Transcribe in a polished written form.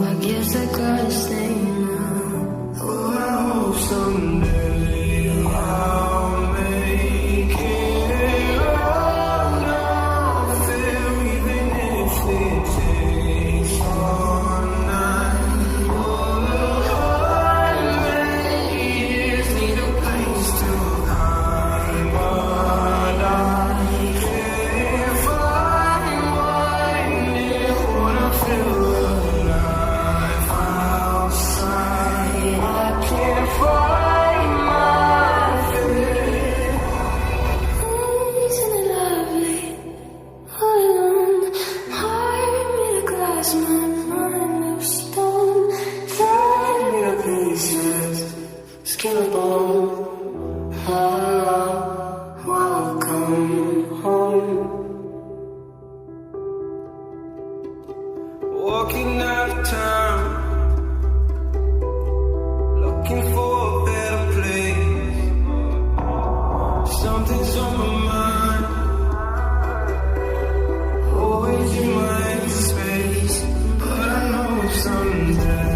I guess I gotta stay now. Oh, I hope someday I'll make it. Oh, nothing, even if it takes all night. Oh, I just need a place to hide, but I can't find one. When I feel alive outside, I can't find my feet. Isn't it lovely? All alone, heart made of glass, my mind of stone. Tear me to pieces, skin and bone. Welcome home. Walking out of town, looking for a better place. Something's on my mind, always in my empty space. But I know someday